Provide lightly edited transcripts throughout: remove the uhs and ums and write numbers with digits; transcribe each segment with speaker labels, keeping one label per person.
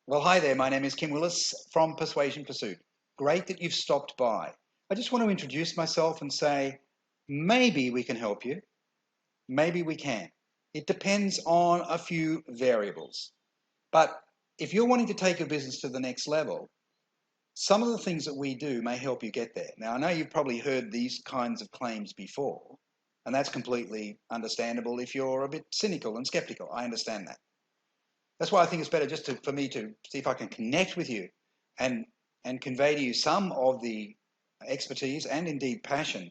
Speaker 1: Well, hi there. My name is Kim Willis from Persuasion Pursuit. Great that you've stopped by. I just want to introduce myself and say, maybe we can help you. Maybe we can. It depends on a few variables. But if you're wanting to take your business to the next level, some of the things that we do may help you get there. Now, I know you've probably heard these kinds of claims before, and that's completely understandable if you're a bit cynical and skeptical. I understand that. That's why I think it's better just for me to see if I can connect with you and convey to you some of the expertise and indeed passion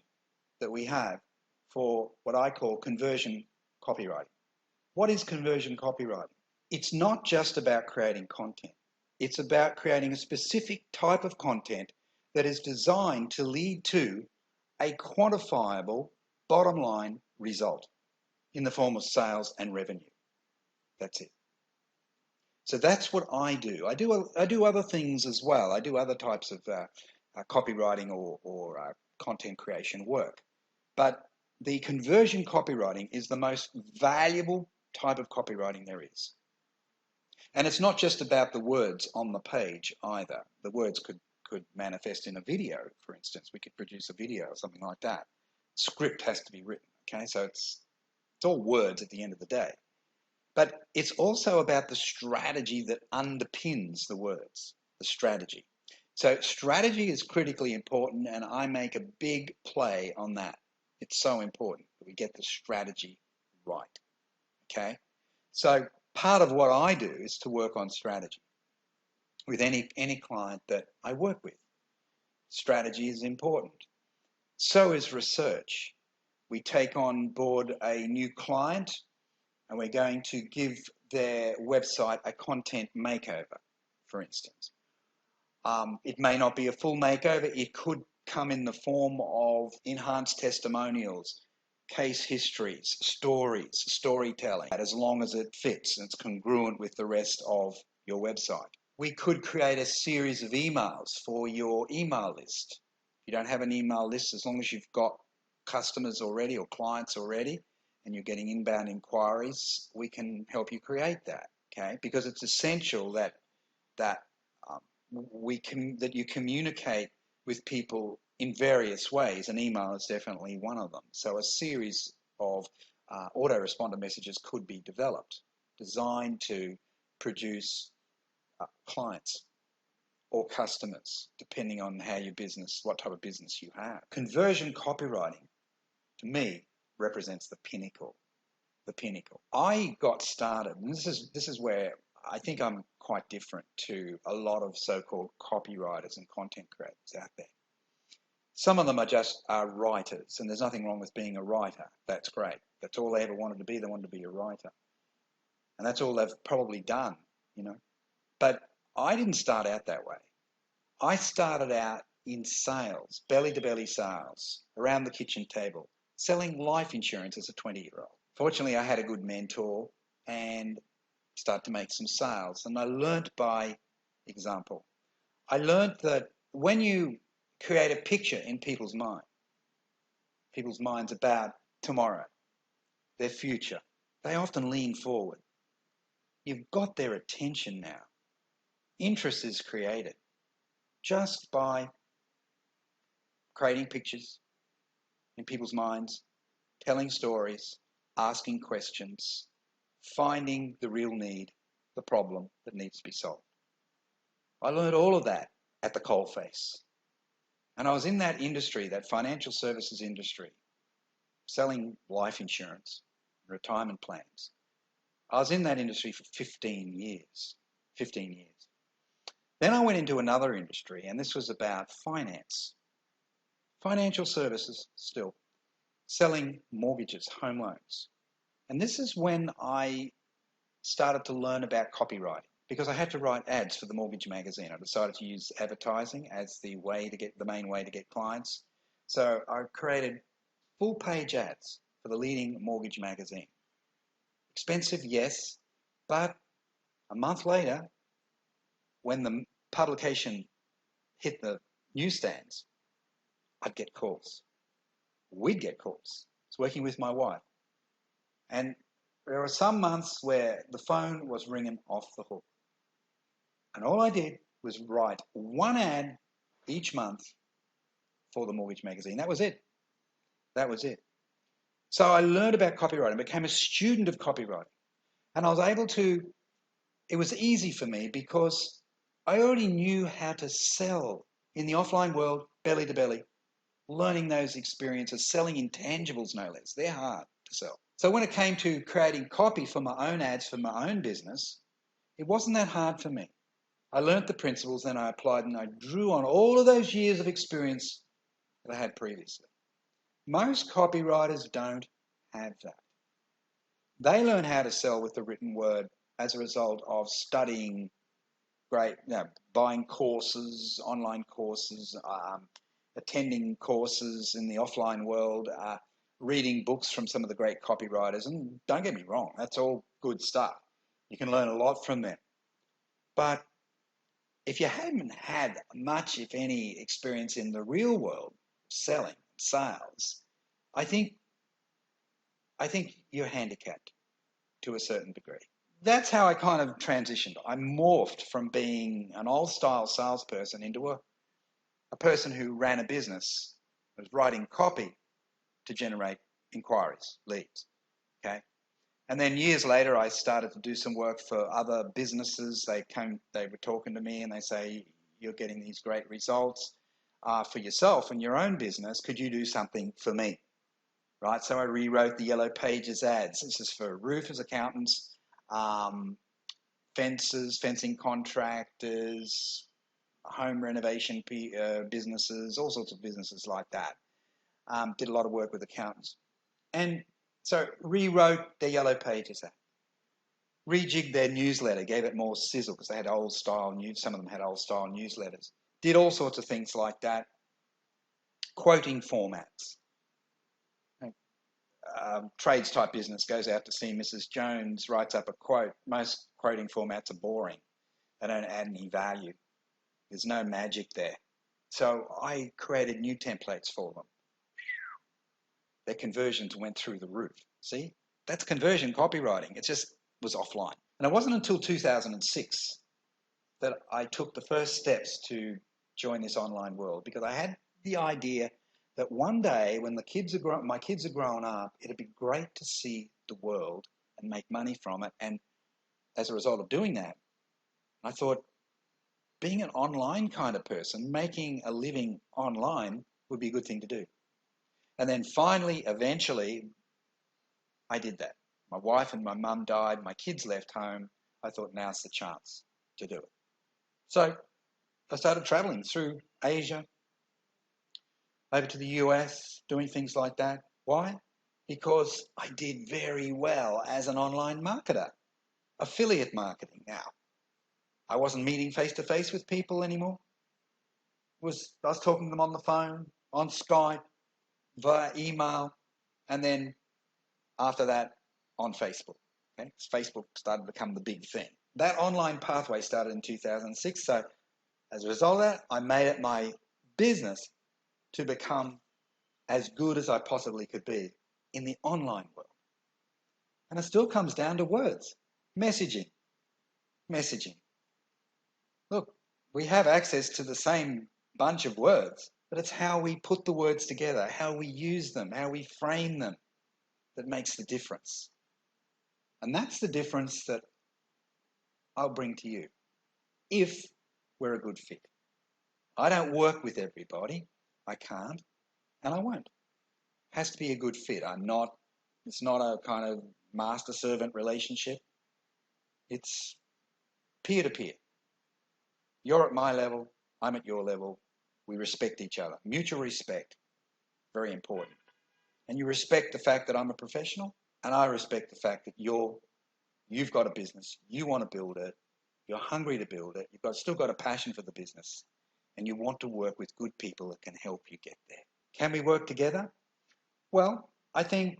Speaker 1: that we have for what I call conversion copywriting. What is conversion copywriting? It's not just about creating content. It's about creating a specific type of content that is designed to lead to a quantifiable bottom line result in the form of sales and revenue. That's it. So that's what I do. I do other things as well. I do other types of copywriting or content creation work. But the conversion copywriting is the most valuable type of copywriting there is. And it's not just about the words on the page either. The words could manifest in a video, for instance. We could produce a video or something like that. Script has to be written, okay? So it's all words at the end of the day. But it's also about the strategy that underpins the words, the strategy. So strategy is critically important, and I make a big play on that. It's so important that we get the strategy right, okay? So part of what I do is to work on strategy with any client that I work with. Strategy is important. So is research. We take on board a new client, and we're going to give their website a content makeover, for instance. It may not be a full makeover. It could come in the form of enhanced testimonials, case histories, stories, storytelling, as long as it fits and it's congruent with the rest of your website. We could create a series of emails for your email list. If you don't have an email list, as long as you've got customers already or clients already, and you're getting inbound inquiries, we can help you create that, okay? Because it's essential that you communicate with people in various ways, and email is definitely one of them. So a series of autoresponder messages could be developed, designed to produce clients or customers, depending on how your business, what type of business you have. Conversion copywriting, to me, represents the pinnacle. The pinnacle. I got started, and this is where I think I'm quite different to a lot of so-called copywriters and content creators out there. Some of them are just writers, and there's nothing wrong with being a writer. That's great. That's all they ever wanted to be. They wanted to be a writer. And that's all they've probably done, you know. But I didn't start out that way. I started out in sales, belly-to-belly sales, around the kitchen table, selling life insurance as a 20-year-old. Fortunately, I had a good mentor and started to make some sales. And I learned by example. I learned that when you create a picture in people's minds about tomorrow, their future, they often lean forward. You've got their attention now. Interest is created just by creating pictures in people's minds, telling stories, asking questions, finding the real need, the problem that needs to be solved. I learned all of that at the coalface. And I was in that industry, that financial services industry, selling life insurance, retirement plans. I was in that industry for 15 years. 15 years. Then I went into another industry, and this was about finance. Financial services still. Selling mortgages, home loans. And this is when I started to learn about copywriting, because I had to write ads for the mortgage magazine. I decided to use advertising as the main way to get clients. So I created full-page ads for the leading mortgage magazine. Expensive, yes, but a month later, when the publication hit the newsstands, I'd get calls. We'd get calls. I was working with my wife. And there were some months where the phone was ringing off the hook. And all I did was write one ad each month for the mortgage magazine. That was it. That was it. So I learned about copywriting, became a student of copywriting. And I was able to, it was easy for me because I already knew how to sell in the offline world, belly to belly, learning those experiences, selling intangibles, no less. They're hard to sell. So when it came to creating copy for my own ads for my own business, it wasn't that hard for me. I learnt the principles, then I applied, and I drew on all of those years of experience that I had previously. Most copywriters don't have that. They learn how to sell with the written word as a result of studying buying courses, online courses, attending courses in the offline world, reading books from some of the great copywriters. And don't get me wrong, that's all good stuff. You can learn a lot from them. But if you haven't had much, if any, experience in the real world, selling, sales, I think you're handicapped to a certain degree. That's how I kind of transitioned. I morphed from being an old-style salesperson into a person who ran a business, was writing copy to generate inquiries, leads, okay? And then years later, I started to do some work for other businesses. They were talking to me and they say, you're getting these great results for yourself and your own business. Could you do something for me? Right, so I rewrote the Yellow Pages ads. This is for roofers, accountants, fencing contractors, home renovation businesses, all sorts of businesses like that. Did a lot of work with accountants. And so rewrote their Yellow Pages ad. Rejigged their newsletter, gave it more sizzle because they had old style news. Some of them had old style newsletters. Did all sorts of things like that. Quoting formats. Trades type business goes out to see Mrs. Jones, writes up a quote. Most quoting formats are boring. They don't add any value. There's no magic there. So I created new templates for them. Their conversions went through the roof. See, that's conversion copywriting. It just was offline. And it wasn't until 2006 that I took the first steps to join this online world, because I had the idea that one day when my kids are grown up, it'd be great to see the world and make money from it. And as a result of doing that, I thought being an online kind of person, making a living online would be a good thing to do. And then finally, eventually, I did that. My wife and my mum died. My kids left home. I thought, now's the chance to do it. So I started traveling through Asia, over to the US, doing things like that. Why? Because I did very well as an online marketer. Affiliate marketing now. I wasn't meeting face-to-face with people anymore. I was talking to them on the phone, on Skype, via email, and then after that, on Facebook. Okay? Facebook started to become the big thing. That online pathway started in 2006. So as a result of that, I made it my business to become as good as I possibly could be in the online world. And it still comes down to words. Messaging. Look, we have access to the same bunch of words, but it's how we put the words together, how we use them, how we frame them that makes the difference. And that's the difference that I'll bring to you if we're a good fit. I don't work with everybody. I can't, and I won't. It has to be a good fit. It's not a kind of master-servant relationship. It's peer-to-peer. You're at my level, I'm at your level. We respect each other. Mutual respect, very important. And you respect the fact that I'm a professional, and I respect the fact that you've got a business, you want to build it, you're hungry to build it, you've still got a passion for the business, and you want to work with good people that can help you get there. Can we work together? Well, I think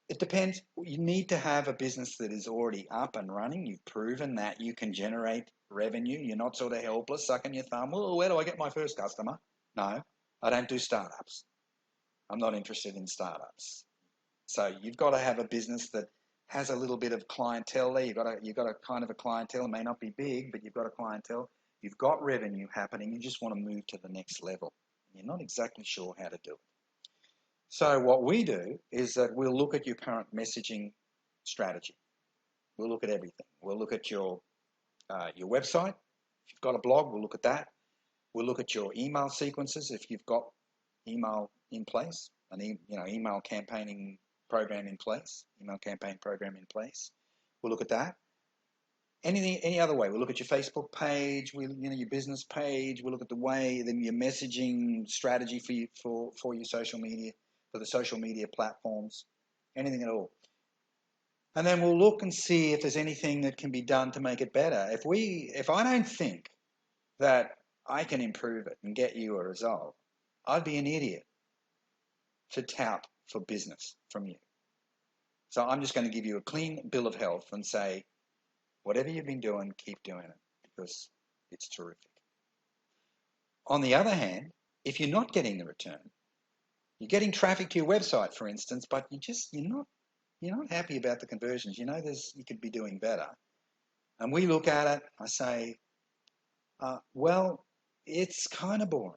Speaker 1: it depends. You need to have a business that is already up and running. You've proven that you can generate revenue. You're not sort of helpless, sucking your thumb. Well, where do I get my first customer? No, I don't do startups. I'm not interested in startups. So you've got to have a business that has a little bit of clientele there. You've got a kind of a clientele. It may not be big, but you've got a clientele. You've got revenue happening. You just want to move to the next level. You're not exactly sure how to do it. So what we do is that we'll look at your current messaging strategy. We'll look at everything. We'll look at your website. If you've got a blog, we'll look at that. We'll look at your email sequences if you've got email in place, an email campaigning program in place, email campaign program in place. We'll look at that. Any other way, we'll look at your Facebook page, your business page. We'll look at the way your messaging strategy for your social media, for the social media platforms, anything at all. And then we'll look and see if there's anything that can be done to make it better. If I don't think that I can improve it and get you a result, I'd be an idiot to tout for business from you. So I'm just going to give you a clean bill of health and say, whatever you've been doing, keep doing it because it's terrific. On the other hand, if you're not getting the return, you're getting traffic to your website, for instance, but you're not happy about the conversions. You could be doing better. And we look at it, I say, well, it's kind of boring.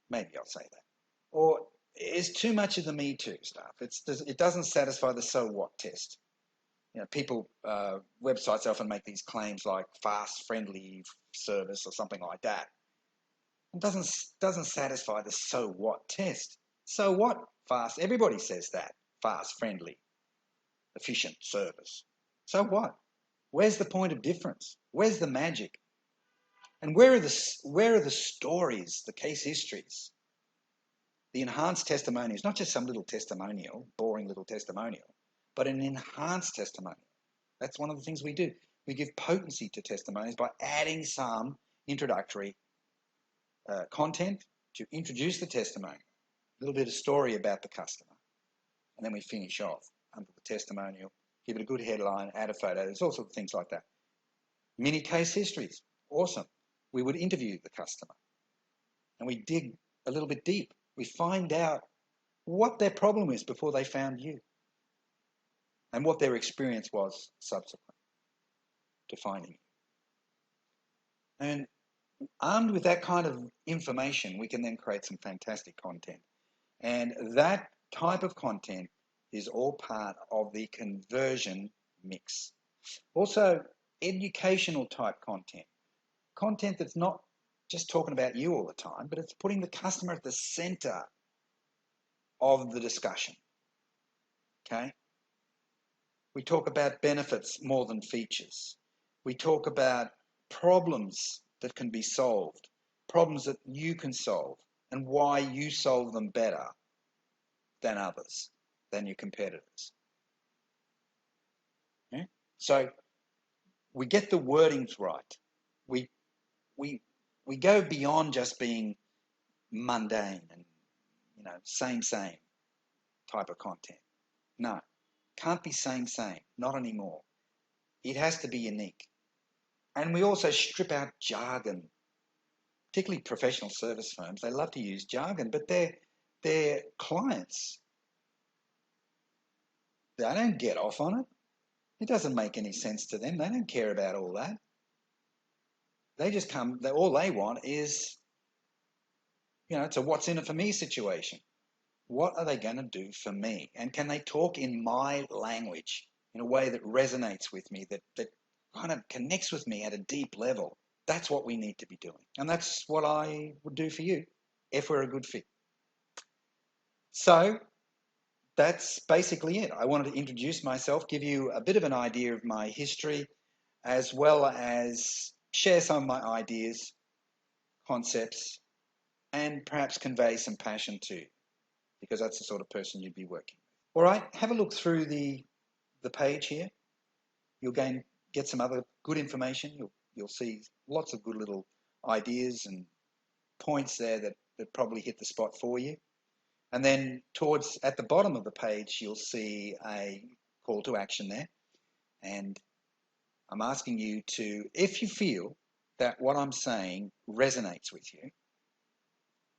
Speaker 1: Maybe I'll say that. Or it's too much of the Me Too stuff. It doesn't satisfy the so what test. People, websites often make these claims like fast, friendly service or something like that. It doesn't satisfy the so what test. So what? Fast. Everybody says that. Fast, friendly, efficient service. So what? Where's the point of difference? Where's the magic? And where are the stories, the case histories, the enhanced testimonials? Not just some little testimonial, boring little testimonial, but an enhanced testimonial. That's one of the things we do. We give potency to testimonials by adding some introductory content to introduce the testimony, a little bit of story about the customer, and then we finish off under the testimonial, give it a good headline, add a photo. There's all sorts of things like that. Mini case histories, awesome. We would interview the customer and we dig a little bit deep. We find out what their problem is before they found you and what their experience was subsequent to finding you. And armed with that kind of information, we can then create some fantastic content. And that type of content is all part of the conversion mix. Also, educational type content. Content that's not just talking about you all the time, but it's putting the customer at the center of the discussion. Okay? We talk about benefits more than features. We talk about problems that can be solved, problems that you can solve, and why you solve them better than others, than your competitors. Okay? So we get the wordings right. We go beyond just being mundane and same type of content. No, can't be same, not anymore. It has to be unique. And we also strip out jargon, particularly professional service firms. They love to use jargon, but their clients, they don't get off on it. It doesn't make any sense to them. They don't care about all that. They just come, all they want is, it's a what's in it for me situation. What are they going to do for me? And can they talk in my language in a way that resonates with me, that kind of connects with me at a deep level? That's what we need to be doing. And that's what I would do for you if we're a good fit. So that's basically it. I wanted to introduce myself, give you a bit of an idea of my history, as well as share some of my ideas, concepts, and perhaps convey some passion too, because that's the sort of person you'd be working with. All right, have a look through the page here. You'll get some other good information. You'll see lots of good little ideas and points there that probably hit the spot for you. And then at the bottom of the page, you'll see a call to action there. And I'm asking you to, if you feel that what I'm saying resonates with you,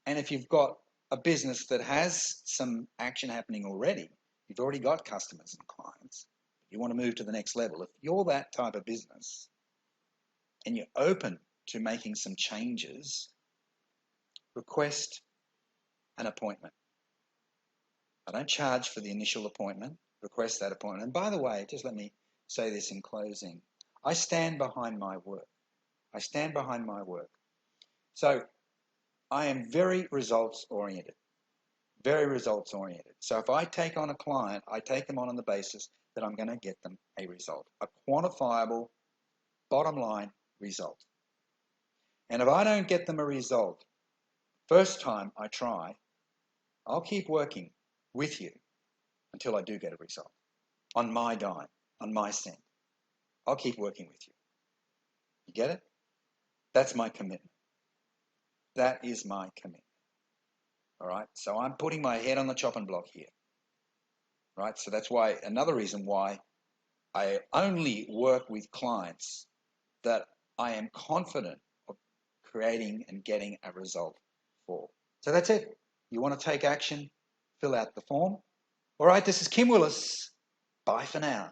Speaker 1: and if you've got a business that has some action happening already, you've already got customers and clients, You want to move to the next level. If you're that type of business and you're open to making some changes, request an appointment. I don't charge for the initial appointment. Request that appointment. And by the way, just let me say this in closing. I stand behind my work. I stand behind my work. So I am very results oriented. Very results oriented. So if I take on a client, I take them on the basis that I'm going to get them a result, a quantifiable bottom line result. And if I don't get them a result, first time I try, I'll keep working with you until I do get a result. On my dime, on my cent. I'll keep working with you. You get it? That's my commitment. That is my commitment. All right? So I'm putting my head on the chopping block here. Right? So that's why, another reason why I only work with clients that I am confident of creating and getting a result for. So that's it. You want to take action, fill out the form. All right, this is Kim Willis. Bye for now.